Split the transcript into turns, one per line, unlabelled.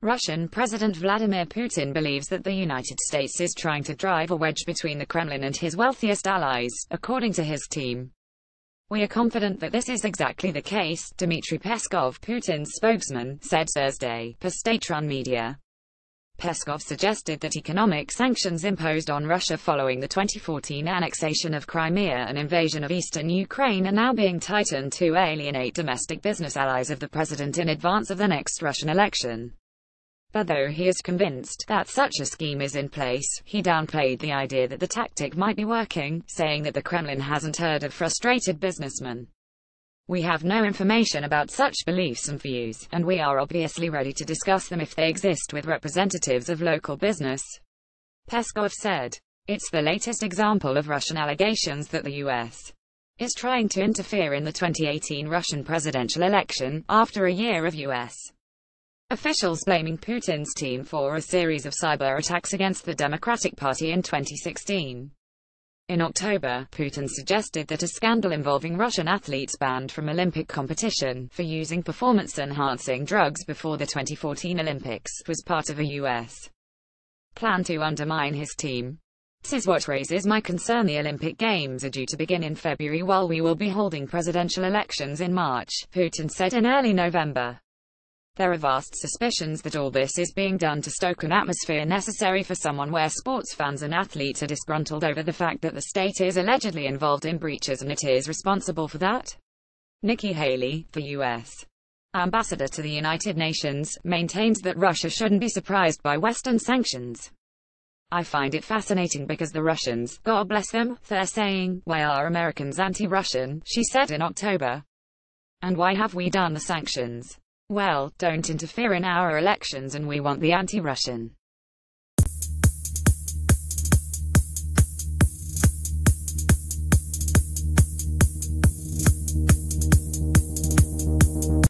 Russian President Vladimir Putin believes that the United States is trying to drive a wedge between the Kremlin and his wealthiest allies, according to his team. "We are confident that this is exactly the case," Dmitry Peskov, Putin's spokesman, said Thursday, per state-run media. Peskov suggested that economic sanctions imposed on Russia following the 2014 annexation of Crimea and invasion of eastern Ukraine are now being tightened to alienate domestic business allies of the president in advance of the next Russian election. But though he is convinced that such a scheme is in place, he downplayed the idea that the tactic might be working, saying that the Kremlin hasn't heard of frustrated businessmen. "We have no information about such beliefs and views, and we are obviously ready to discuss them if they exist with representatives of local business," Peskov said. It's the latest example of Russian allegations that the U.S. is trying to interfere in the 2018 Russian presidential election, after a year of U.S. officials blaming Putin's team for a series of cyber attacks against the Democratic Party in 2016. In October, Putin suggested that a scandal involving Russian athletes banned from Olympic competition for using performance-enhancing drugs before the 2014 Olympics was part of a U.S. plan to undermine his team. "This is what raises my concern. The Olympic Games are due to begin in February while we will be holding presidential elections in March," Putin said in early November. "There are vast suspicions that all this is being done to stoke an atmosphere necessary for someone where sports fans and athletes are disgruntled over the fact that the state is allegedly involved in breaches and it is responsible for that." Nikki Haley, the U.S. ambassador to the United Nations, maintains that Russia shouldn't be surprised by Western sanctions. "I find it fascinating because the Russians, God bless them, they're saying, why are Americans anti-Russian," she said in October. "And why have we done the sanctions? Well, don't interfere in our elections and we want the anti-Russian